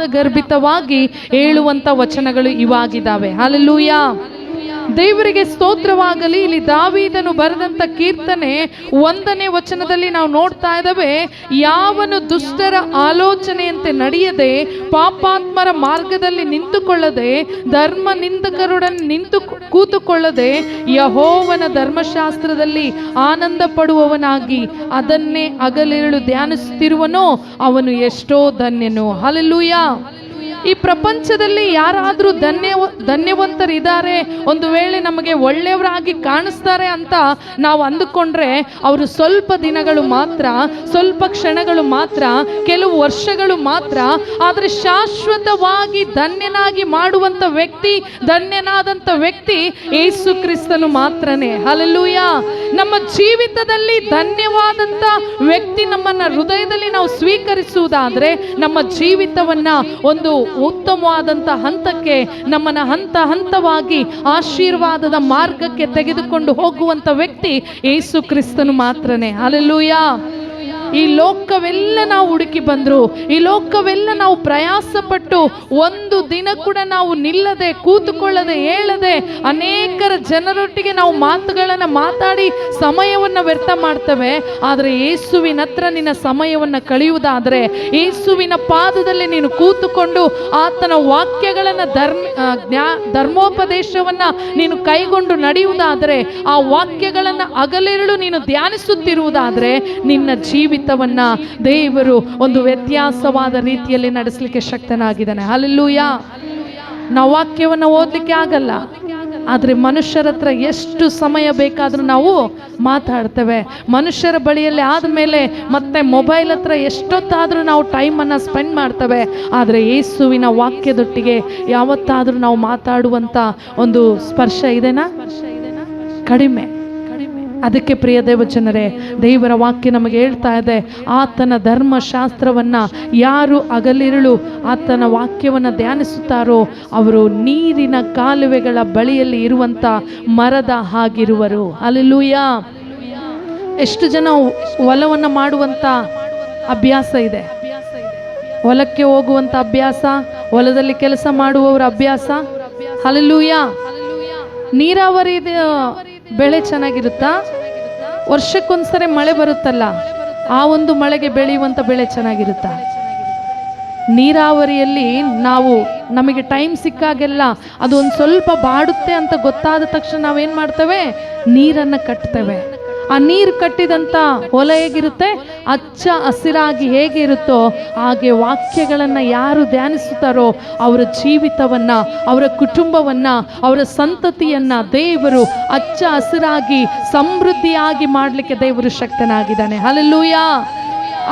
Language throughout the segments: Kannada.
ಅರ್ಥಗರ್ಭಿತವಾಗಿ ಹೇಳುವಂತ ವಚನಗಳು ಇವಾಗಿದ್ದಾವೆ. ಹಲ್ಲೆಲೂಯಾ. ದೇವರಿಗೆ ಸ್ತೋತ್ರವಾಗಲಿ. ಇಲ್ಲಿ ದಾವೀದನು ಬರೆದಂತ ಕೀರ್ತನೆ 1ನೇ ವಚನದಲ್ಲಿ ನಾವು ನೋಡ್ತಾ ಇದ್ದೇವೆ, ಯಾವನು ದುಷ್ಟರ ಆಲೋಚನೆಯಂತೆ ನಡೆಯದೆ ಪಾಪಾತ್ಮರ ಮಾರ್ಗದಲ್ಲಿ ನಿಂತುಕೊಳ್ಳದೆ ಧರ್ಮ ನಿಂದಕರೊಡನೆ ಕೂತುಕೊಳ್ಳದೆ ಯೆಹೋವನ ಧರ್ಮಶಾಸ್ತ್ರದಲ್ಲಿ ಆನಂದ ಪಡುವವನಾಗಿ ಅದನ್ನೇ ಹಗಲಿರುಳು ಧ್ಯಾನಿಸುತ್ತಿರುವನೋ ಅವನು ಎಷ್ಟೋ ಧನ್ಯನು. ಹಲ್ಲೆಲೂಯಾ. ಈ ಪ್ರಪಂಚದಲ್ಲಿ ಯಾರಾದರೂ ಧನ್ಯವಂತರಿದ್ದಾರೆ, ಒಂದು ವೇಳೆ ನಮಗೆ ಒಳ್ಳೆಯವರಾಗಿ ಕಾಣಿಸ್ತಾರೆ ಅಂತ ನಾವು ಅಂದುಕೊಂಡ್ರೆ ಅವರು ಸ್ವಲ್ಪ ದಿನಗಳು ಮಾತ್ರ, ಸ್ವಲ್ಪ ಕ್ಷಣಗಳು ಮಾತ್ರ, ಕೆಲವು ವರ್ಷಗಳು ಮಾತ್ರ. ಆದರೆ ಶಾಶ್ವತವಾಗಿ ಧನ್ಯನಾಗಿ ಮಾಡುವಂತ ವ್ಯಕ್ತಿ, ಧನ್ಯನಾದಂಥ ವ್ಯಕ್ತಿ ಯೇಸು ಕ್ರಿಸ್ತನು ಮಾತ್ರನೇ. ಹಲ್ಲೆಲೂಯಾ. ನಮ್ಮ ಜೀವಿತದಲ್ಲಿ ಧನ್ಯವಾದಂಥ ವ್ಯಕ್ತಿ ನಮ್ಮನ್ನ ಹೃದಯದಲ್ಲಿ ನಾವು ಸ್ವೀಕರಿಸುವುದಾದ್ರೆ ನಮ್ಮ ಜೀವಿತವನ್ನ ಒಂದು ಉತ್ತಮವಾದಂಥ ಹಂತಕ್ಕೆ, ನಮ್ಮನ್ನ ಹಂತ ಹಂತವಾಗಿ ಆಶೀರ್ವಾದದ ಮಾರ್ಗಕ್ಕೆ ತೆಗೆದುಕೊಂಡು ಹೋಗುವಂತ ವ್ಯಕ್ತಿ ಯೇಸು ಕ್ರಿಸ್ತನು ಮಾತ್ರನೇ. ಹಲ್ಲೆಲೂಯಾ. ಈ ಲೋಕವೆಲ್ಲ ನಾವು ಹುಡುಕಿ ಬಂದ್ರು, ಈ ಲೋಕವೆಲ್ಲ ನಾವು ಪ್ರಯಾಸ ಪಟ್ಟು ಒಂದು ದಿನ ಕೂಡ ನಾವು ನಿಲ್ಲದೆ, ಕೂತುಕೊಳ್ಳದೆ, ಹೇಳದೆ ಅನೇಕರ ಜನರೊಟ್ಟಿಗೆ ನಾವು ಮಾತುಗಳನ್ನು ಮಾತಾಡಿ ಸಮಯವನ್ನು ವ್ಯರ್ಥ ಮಾಡ್ತೇವೆ. ಆದರೆ ಯೇಸುವಿನ ಹತ್ರ ನಿನ್ನ ಸಮಯವನ್ನು ಕಳೆಯುವುದಾದರೆ, ಯೇಸುವಿನ ಪಾದದಲ್ಲಿ ನೀನು ಕೂತುಕೊಂಡು ಆತನ ವಾಕ್ಯಗಳನ್ನು ಧರ್ಮೋಪದೇಶವನ್ನು ನೀನು ಕೈಗೊಂಡು ನಡೆಯುವುದಾದರೆ, ಆ ವಾಕ್ಯಗಳನ್ನು ಹಗಲಿರುಳು ನೀನು ಧ್ಯಾನಿಸುತ್ತಿರುವುದಾದರೆ ನಿನ್ನ ಜೀವಿತವನ್ನ ದೇವರು ಒಂದು ವ್ಯತ್ಯಾಸವಾದ ರೀತಿಯಲ್ಲಿ ನಡೆಸಲಿಕ್ಕೆ ಶಕ್ತನಾಗಿದ್ದಾನೆ. ಹಲ್ಲೆಲೂಯಾ. ನಾವು ವಾಕ್ಯವನ್ನು ಓದಲಿಕ್ಕೆ ಆಗಲ್ಲ, ಆದರೆ ಮನುಷ್ಯರ ಹತ್ರ ಎಷ್ಟು ಸಮಯ ಬೇಕಾದರೂ ನಾವು ಮಾತಾಡ್ತೇವೆ. ಮನುಷ್ಯರ ಬಳಿಯಲ್ಲಿ ಆದಮೇಲೆ ಮತ್ತೆ ಮೊಬೈಲ್ ಹತ್ರ ಎಷ್ಟೊತ್ತಾದರೂ ನಾವು ಟೈಮನ್ನು ಸ್ಪೆಂಡ್ ಮಾಡ್ತೇವೆ. ಆದರೆ ಯೇಸುವಿನ ವಾಕ್ಯದೊಟ್ಟಿಗೆ ಯಾವತ್ತಾದರೂ ನಾವು ಮಾತಾಡುವಂಥ ಒಂದು ಸ್ಪರ್ಶ ಇದೆನಾ? ಕಡಿಮೆ. ಅದಕ್ಕೆ ಪ್ರಿಯ ದೇವಜನರೇ, ದೇವರ ವಾಕ್ಯ ನಮಗೆ ಹೇಳ್ತಾ ಇದೆ, ಆತನ ಧರ್ಮಶಾಸ್ತ್ರವನ್ನು ಯಾರು ಹಗಲಿರುಳು ಆತನ ವಾಕ್ಯವನ್ನು ಧ್ಯಾನಿಸುತ್ತಾರೋ ಅವರು ನೀರಿನ ಕಾಲುವೆಗಳ ಬಳಿಯಲ್ಲಿ ಇರುವಂಥ ಮರದ ಹಾಗಿರುವರು. ಹಲ್ಲೆಲೂಯಾ. ಎಷ್ಟು ಜನ ಹೊಲವನ್ನು ಮಾಡುವಂಥ ಅಭ್ಯಾಸ ಇದೆ, ಹೊಲಕ್ಕೆ ಹೋಗುವಂಥ ಅಭ್ಯಾಸ, ಹೊಲದಲ್ಲಿ ಕೆಲಸ ಮಾಡುವವರ ಅಭ್ಯಾಸ. ಹಲ್ಲೆಲೂಯಾ. ನೀರಾವರಿ ಬೆಳೆ ಚೆನ್ನಾಗಿರುತ್ತಾ? ವರ್ಷಕ್ಕೊಂದ್ಸರಿ ಮಳೆ ಬರುತ್ತಲ್ಲ, ಆ ಒಂದು ಮಳೆಗೆ ಬೆಳೆಯುವಂಥ ಬೆಳೆ ಚೆನ್ನಾಗಿರುತ್ತಾ? ನೀರಾವರಿಯಲ್ಲಿ ನಾವು ನಮಗೆ ಟೈಮ್ ಸಿಕ್ಕಾಗೆಲ್ಲ ಅದು ಒಂದು ಸ್ವಲ್ಪ ಬಾಡುತ್ತೆ ಅಂತ ಗೊತ್ತಾದ ತಕ್ಷಣ ನಾವೇನು ಮಾಡ್ತೇವೆ? ನೀರನ್ನು ಕಟ್ತೇವೆ. ಆ ನೀರು ಕಟ್ಟಿದಂಥ ಹೊಲ ಹೇಗಿರುತ್ತೆ? ಹಚ್ಚ ಹಸಿರಾಗಿ ಹೇಗೆ ಇರುತ್ತೋ ಹಾಗೆ ವಾಕ್ಯಗಳನ್ನು ಯಾರು ಧ್ಯಾನಿಸುತ್ತಾರೋ ಅವರ ಜೀವಿತವನ್ನು, ಅವರ ಕುಟುಂಬವನ್ನು, ಅವರ ಸಂತತಿಯನ್ನು ದೇವರು ಹಚ್ಚ ಹಸಿರಾಗಿ ಸಮೃದ್ಧಿಯಾಗಿ ಮಾಡಲಿಕ್ಕೆ ದೇವರು ಶಕ್ತನಾಗಿದ್ದಾನೆ. ಹಲ್ಲೆಲೂಯಾ.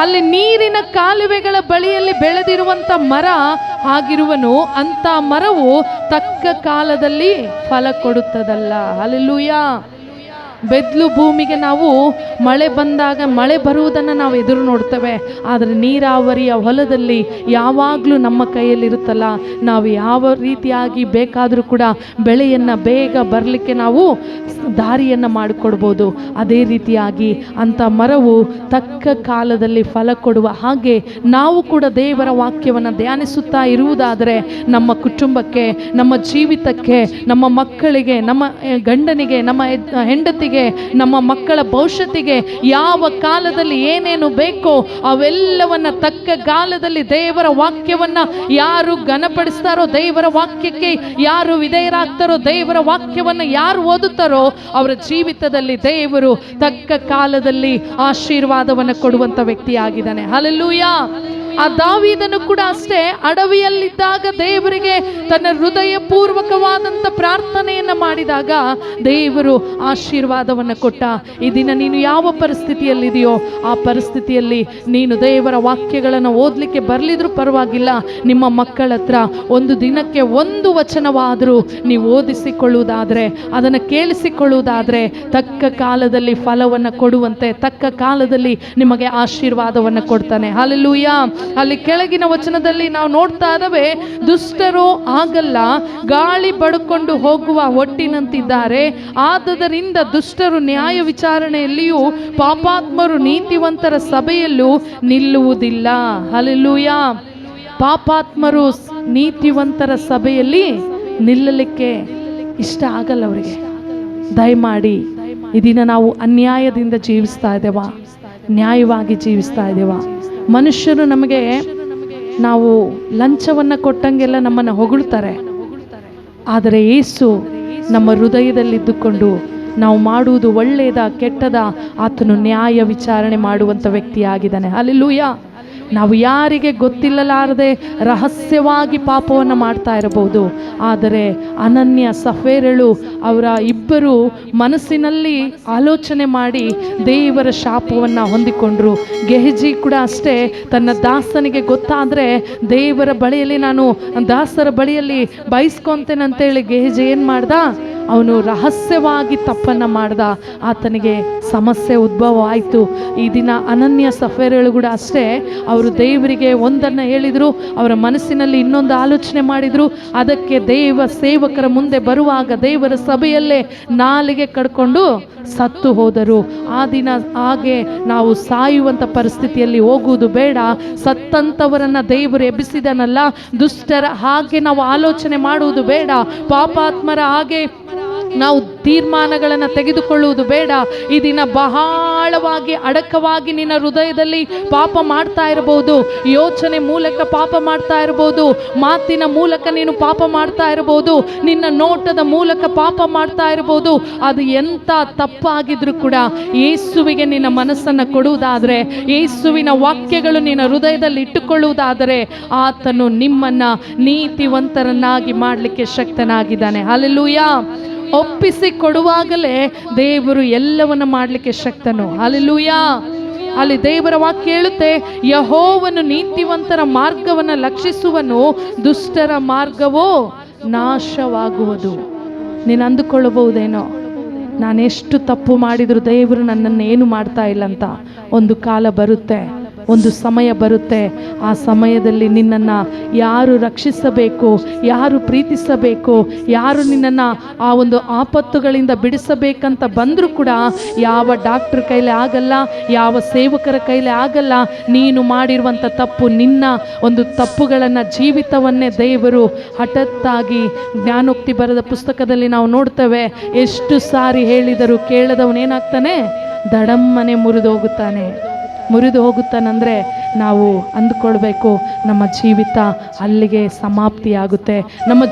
ಅಲ್ಲಿ ನೀರಿನ ಕಾಲುವೆಗಳ ಬಳಿಯಲ್ಲಿ ಬೆಳೆದಿರುವಂಥ ಮರ ಆಗಿರುವನು, ಅಂಥ ಮರವು ತಕ್ಕ ಕಾಲದಲ್ಲಿ ಫಲ ಕೊಡುತ್ತದಲ್ಲ. ಹಲ್ಲೆಲೂಯಾ. ಬೆದ್ಲು ಭೂಮಿಗೆ ನಾವು ಮಳೆ ಬಂದಾಗ ಮಳೆ ಬರುವುದನ್ನು ನಾವು ಎದುರು ನೋಡ್ತೇವೆ. ಆದರೆ ನೀರಾವರಿಯ ಹೊಲದಲ್ಲಿ ಯಾವಾಗಲೂ ನಮ್ಮ ಕೈಯಲ್ಲಿರುತ್ತಲ್ಲ, ನಾವು ಯಾವ ರೀತಿಯಾಗಿ ಬೇಕಾದರೂ ಕೂಡ ಬೆಳೆಯನ್ನು ಬೇಗ ಬರಲಿಕ್ಕೆ ನಾವು ದಾರಿಯನ್ನು ಮಾಡಿಕೊಡ್ಬೋದು. ಅದೇ ರೀತಿಯಾಗಿ ಅಂಥ ಮರವು ತಕ್ಕ ಕಾಲದಲ್ಲಿ ಫಲ ಕೊಡುವ ಹಾಗೆ ನಾವು ಕೂಡ ದೇವರ ವಾಕ್ಯವನ್ನು ಧ್ಯಾನಿಸುತ್ತಾ ಇರುವುದಾದರೆ ನಮ್ಮ ಕುಟುಂಬಕ್ಕೆ, ನಮ್ಮ ಜೀವಿತಕ್ಕೆ, ನಮ್ಮ ಮಕ್ಕಳಿಗೆ, ನಮ್ಮ ಗಂಡನಿಗೆ, ನಮ್ಮ ಹೆಂಡತಿಗೆ, ನಮ್ಮ ಮಕ್ಕಳ ಭವಿಷ್ಯತ್ತಿಗೆ ಯಾವ ಕಾಲದಲ್ಲಿ ಏನೇನು ಬೇಕೋ ಅವೆಲ್ಲವನ್ನ ತಕ್ಕ ಕಾಲದಲ್ಲಿ ದೇವರ ವಾಕ್ಯವನ್ನ ಯಾರು ಘನಪಡಿಸ್ತಾರೋ, ದೇವರ ವಾಕ್ಯಕ್ಕೆ ಯಾರು ವಿಧೇಯರಾಗ್ತಾರೋ, ದೇವರ ವಾಕ್ಯವನ್ನು ಯಾರು ಓದುತ್ತಾರೋ ಅವರ ಜೀವಿತದಲ್ಲಿ ದೇವರು ತಕ್ಕ ಕಾಲದಲ್ಲಿ ಆಶೀರ್ವಾದವನ್ನು ಕೊಡುವಂತ ವ್ಯಕ್ತಿಯಾಗಿದ್ದಾನೆ. ಹಲ್ಲೆಲೂಯಾ. ಆ ದಾವೀದನು ಕೂಡ ಅಷ್ಟೇ, ಅಡವಿಯಲ್ಲಿದ್ದಾಗ ದೇವರಿಗೆ ತನ್ನ ಹೃದಯ ಪೂರ್ವಕವಾದಂಥ ಪ್ರಾರ್ಥನೆಯನ್ನು ಮಾಡಿದಾಗ ದೇವರು ಆಶೀರ್ವಾದವನ್ನು ಕೊಟ್ಟ. ಈ ದಿನ ನೀನು ಯಾವ ಪರಿಸ್ಥಿತಿಯಲ್ಲಿದೆಯೋ ಆ ಪರಿಸ್ಥಿತಿಯಲ್ಲಿ ನೀನು ದೇವರ ವಾಕ್ಯಗಳನ್ನು ಓದಲಿಕ್ಕೆ ಬರಲಿದ್ರೂ ಪರವಾಗಿಲ್ಲ, ನಿಮ್ಮ ಮಕ್ಕಳ ಹತ್ರ ಒಂದು ದಿನಕ್ಕೆ ಒಂದು ವಚನವಾದರೂ ನೀವು ಓದಿಸಿಕೊಳ್ಳುವುದಾದರೆ, ಅದನ್ನು ಕೇಳಿಸಿಕೊಳ್ಳುವುದಾದರೆ ತಕ್ಕ ಕಾಲದಲ್ಲಿ ಫಲವನ್ನು ಕೊಡುವಂತೆ, ತಕ್ಕ ಕಾಲದಲ್ಲಿ ನಿಮಗೆ ಆಶೀರ್ವಾದವನ್ನು ಕೊಡ್ತಾನೆ. ಹಲ್ಲೆಲೂಯಾ. ಅಲ್ಲಿ ಕೆಳಗಿನ ವಚನದಲ್ಲಿ ನಾವು ನೋಡ್ತಾ ಇದ್ದೇವೆ, ದುಷ್ಟರು ಆಗಲ್ಲ, ಗಾಳಿ ಬಡ್ಕೊಂಡು ಹೋಗುವ ಒಟ್ಟಿನಂತಿದ್ದಾರೆ. ಆದುದರಿಂದ ದುಷ್ಟರು ನ್ಯಾಯ ವಿಚಾರಣೆಯಲ್ಲಿಯೂ ಪಾಪಾತ್ಮರು ನೀತಿವಂತರ ಸಭೆಯಲ್ಲೂ ನಿಲ್ಲುವುದಿಲ್ಲ. ಹಲ್ಲೆಲೂಯಾ. ಪಾಪಾತ್ಮರು ನೀತಿವಂತರ ಸಭೆಯಲ್ಲಿ ನಿಲ್ಲಲಿಕ್ಕೆ ಇಷ್ಟ ಆಗಲ್ಲ ಅವರಿಗೆ. ದಯಮಾಡಿ ಈ ದಿನ ನಾವು ಅನ್ಯಾಯದಿಂದ ಜೀವಿಸ್ತಾ ಇದ್ದೇವಾ, ನ್ಯಾಯವಾಗಿ ಜೀವಿಸ್ತಾ ಇದ್ದೇವಾ? ಮನುಷ್ಯರು ನಮಗೆ ನಾವು ಲಂಚವನ್ನು ಕೊಟ್ಟಂಗೆಲ್ಲ ನಮ್ಮನ್ನು ಹೊಗಳ್ತಾರೆ, ಆದರೆ ಯೇಸು ನಮ್ಮ ಹೃದಯದಲ್ಲಿದ್ದುಕೊಂಡು ನಾವು ಮಾಡುವುದು ಒಳ್ಳೆಯದ ಕೆಟ್ಟದ ಆತನು ನ್ಯಾಯ ವಿಚಾರಣೆ ಮಾಡುವಂಥ ವ್ಯಕ್ತಿಯಾಗಿದ್ದಾನೆ. ಹಲ್ಲೆಲೂಯಾ. ನಾವು ಯಾರಿಗೆ ಗೊತ್ತಿಲ್ಲಲಾರದೆ ರಹಸ್ಯವಾಗಿ ಪಾಪವನ್ನು ಮಾಡ್ತಾ ಇರಬಹುದು, ಆದರೆ ಅನನ್ಯ ಸಫೇರಳು ಅವರ ಇಬ್ಬರು ಮನಸ್ಸಿನಲ್ಲಿ ಆಲೋಚನೆ ಮಾಡಿ ದೇವರ ಶಾಪವನ್ನು ಹೊಂದಿಕೊಂಡ್ರು. ಗೆಹಜಿ ಕೂಡ ಅಷ್ಟೇ, ತನ್ನ ದಾಸನಿಗೆ ಗೊತ್ತಾದರೆ ದೇವರ ಬಳಿಯಲ್ಲಿ ನಾನು ದಾಸರ ಬಳಿಯಲ್ಲಿ ಬಯಸ್ಕೊಂತೇನೆ ಅಂತೇಳಿ ಗೆಹಜಿ ಏನು ಮಾಡ್ದ? ಅವನು ರಹಸ್ಯವಾಗಿ ತಪ್ಪನ್ನು ಮಾಡ್ದ. ಆತನಿಗೆ ಸಮಸ್ಯೆ ಉದ್ಭವ ಆಯಿತು. ಈ ದಿನ ಅನನ್ಯ ಸಫೇರಳು ಕೂಡ ಅಷ್ಟೇ, ಅವರು ದೇವರಿಗೆ ಒಂದನ್ನು ಹೇಳಿದರು, ಅವರ ಮನಸ್ಸಿನಲ್ಲಿ ಇನ್ನೊಂದು ಆಲೋಚನೆ ಮಾಡಿದರು. ಅದಕ್ಕೆ ದೇವ ಸೇವಕರ ಮುಂದೆ ಬರುವಾಗ ದೇವರ ಸಭೆಯಲ್ಲೇ ನಾಲಿಗೆ ಕಡ್ಕೊಂಡು ಸತ್ತು ಹೋದರು. ಆ ದಿನ ಹಾಗೆ ನಾವು ಸಾಯುವಂಥ ಪರಿಸ್ಥಿತಿಯಲ್ಲಿ ಹೋಗುವುದು ಬೇಡ. ಸತ್ತಂಥವರನ್ನು ದೇವರು ಎಬ್ಬಿಸಿದನಲ್ಲ, ದುಷ್ಟರ ಹಾಗೆ ನಾವು ಆಲೋಚನೆ ಮಾಡುವುದು ಬೇಡ. ಪಾಪಾತ್ಮರ ಹಾಗೆ ನಾವು ತೀರ್ಮಾನಗಳನ್ನು ತೆಗೆದುಕೊಳ್ಳುವುದು ಬೇಡ. ಈ ದಿನ ಬಹಳವಾಗಿ ಅಡಕವಾಗಿ ನಿನ್ನ ಹೃದಯದಲ್ಲಿ ಪಾಪ ಮಾಡ್ತಾ ಇರಬಹುದು, ಯೋಚನೆ ಮೂಲಕ ಪಾಪ ಮಾಡ್ತಾ ಇರಬಹುದು, ಮಾತಿನ ಮೂಲಕ ನೀನು ಪಾಪ ಮಾಡ್ತಾ ಇರಬಹುದು, ನಿನ್ನ ನೋಟದ ಮೂಲಕ ಪಾಪ ಮಾಡ್ತಾ ಇರಬಹುದು. ಅದು ಎಂಥ ತಪ್ಪಾಗಿದ್ರು ಕೂಡ ಯೇಸುವಿಗೆ ನಿನ್ನ ಮನಸ್ಸನ್ನು ಕೊಡುವುದಾದರೆ, ಯೇಸುವಿನ ವಾಕ್ಯಗಳು ನಿನ್ನ ಹೃದಯದಲ್ಲಿ ಇಟ್ಟುಕೊಳ್ಳುವುದಾದರೆ, ಆತನು ನಿಮ್ಮನ್ನ ನೀತಿವಂತರನ್ನಾಗಿ ಮಾಡಲಿಕ್ಕೆ ಶಕ್ತನಾಗಿದ್ದಾನೆ. ಹಲ್ಲೆಲೂಯಾ. ಒಪ್ಪಿಸಿ ಕೊಡುವಾಗಲೇ ದೇವರು ಎಲ್ಲವನ್ನು ಮಾಡಲಿಕ್ಕೆ ಶಕ್ತನು. ಹಲ್ಲೆಲೂಯಾ. ಅಲ್ಲಿ ದೇವರ ವಾಕ್ಯ ಹೇಳುತ್ತೆ, ಯೆಹೋವನು ನೀತಿವಂತರ ಮಾರ್ಗವನ್ನು ಲಕ್ಷಿಸುವನು, ದುಷ್ಟರ ಮಾರ್ಗವೋ ನಾಶವಾಗುವುದು. ನೀನು ಅಂದುಕೊಳ್ಳಬಹುದೇನೋ, ನಾನೆಷ್ಟು ತಪ್ಪು ಮಾಡಿದರೂ ದೇವರು ನನ್ನನ್ನು ಏನು ಮಾಡ್ತಾ ಇಲ್ಲ ಅಂತ. ಒಂದು ಕಾಲ ಬರುತ್ತೆ, ಒಂದು ಸಮಯ ಬರುತ್ತೆ. ಆ ಸಮಯದಲ್ಲಿ ನಿನ್ನನ್ನು ಯಾರು ರಕ್ಷಿಸಬೇಕು, ಯಾರು ಪ್ರೀತಿಸಬೇಕು, ಯಾರು ನಿನ್ನನ್ನು ಆ ಒಂದು ಆಪತ್ತುಗಳಿಂದ ಬಿಡಿಸಬೇಕಂತ ಬಂದರೂ ಕೂಡ ಯಾವ ಡಾಕ್ಟರ್ ಕೈಲಿ ಆಗಲ್ಲ, ಯಾವ ಸೇವಕರ ಕೈಲಿ ಆಗಲ್ಲ. ನೀನು ಮಾಡಿರುವಂಥ ತಪ್ಪು, ನಿನ್ನ ಒಂದು ತಪ್ಪುಗಳನ್ನು, ಜೀವಿತವನ್ನೇ ದೇವರು ಹಠಾತ್ತಾಗಿ ಜ್ಞಾನೋಕ್ತಿ ಬರೆದ ಪುಸ್ತಕದಲ್ಲಿ ನಾವು ನೋಡ್ತೇವೆ, ಎಷ್ಟು ಸಾರಿ ಹೇಳಿದರೂ ಕೇಳದವನೇನಾಗ್ತಾನೆ? ದಡಮ್ಮನೆ ಮುರಿದು ಹೋಗುತ್ತಾನಂದರೆ ನಾವು ಅಂದುಕೊಳ್ಬೇಕು, ನಮ್ಮ ಜೀವಿತ ಅಲ್ಲಿಗೆ ಸಮಾಪ್ತಿಯಾಗುತ್ತೆ. ನಮ್ಮ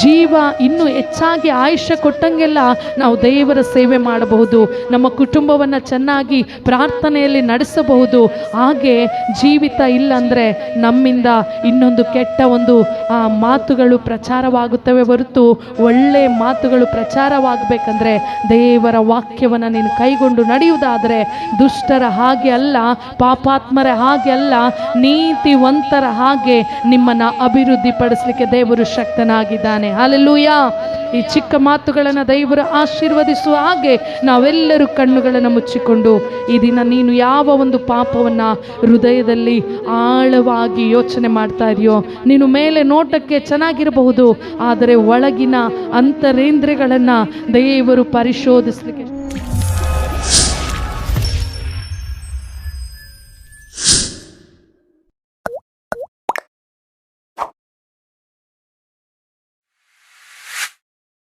ಜೀವ ಇನ್ನೂ ಹೆಚ್ಚಾಗಿ ಆಯುಷ್ಯ ಕೊಟ್ಟಂಗೆಲ್ಲ ನಾವು ದೇವರ ಸೇವೆ ಮಾಡಬಹುದು, ನಮ್ಮ ಕುಟುಂಬವನ್ನು ಚೆನ್ನಾಗಿ ಪ್ರಾರ್ಥನೆಯಲ್ಲಿ ನಡೆಸಬಹುದು. ಹಾಗೆ ಜೀವಿತ ಇಲ್ಲಂದರೆ ನಮ್ಮಿಂದ ಇನ್ನೊಂದು ಕೆಟ್ಟ ಒಂದು ಮಾತುಗಳು ಪ್ರಚಾರವಾಗುತ್ತವೆ ಹೊರತು ಒಳ್ಳೆಯ ಮಾತುಗಳು ಪ್ರಚಾರವಾಗಬೇಕಂದ್ರೆ ದೇವರ ವಾಕ್ಯವನ್ನು ನೀನು ಕೈಗೊಂಡು ನಡೆಯುವುದಾದರೆ ದುಷ್ಟರ ಹಾಗೆ ಅಲ್ಲ, ಪಾಪಾತ್ಮರ ಹಾಗೆ ಅಲ್ಲ, ನೀತಿವಂತರ ಹಾಗೆ ನಿಮ್ಮನ್ನು ಅಭಿವೃದ್ಧಿ ಪಡಿಸಲಿಕ್ಕೆ ದೇವರು ಶಕ್ತನಾಗಿದ್ದಾನೆ. ಹಲ್ಲೆಲೂಯಾ. ಈ ಚಿಕ್ಕ ಮಾತುಗಳನ್ನು ದೇವರು ಆಶೀರ್ವದಿಸುವ ಹಾಗೆ ನಾವೆಲ್ಲರೂ ಕಣ್ಣುಗಳನ್ನು ಮುಚ್ಚಿಕೊಂಡು ಈ ದಿನ ನೀನು ಯಾವ ಒಂದು ಪಾಪವನ್ನು ಹೃದಯದಲ್ಲಿ ಆಳವಾಗಿ ಯೋಚನೆ ಮಾಡ್ತಾ ಇದೆಯೋ, ನೀನು ಮೇಲೆ ನೋಟಕ್ಕೆ ಚೆನ್ನಾಗಿರಬಹುದು, ಆದರೆ ಒಳಗಿನ ಅಂತರೇಂದ್ರಿಯಗಳನ್ನು ದೇವರು ಪರಿಶೋಧಿಸಲಿಕ್ಕೆ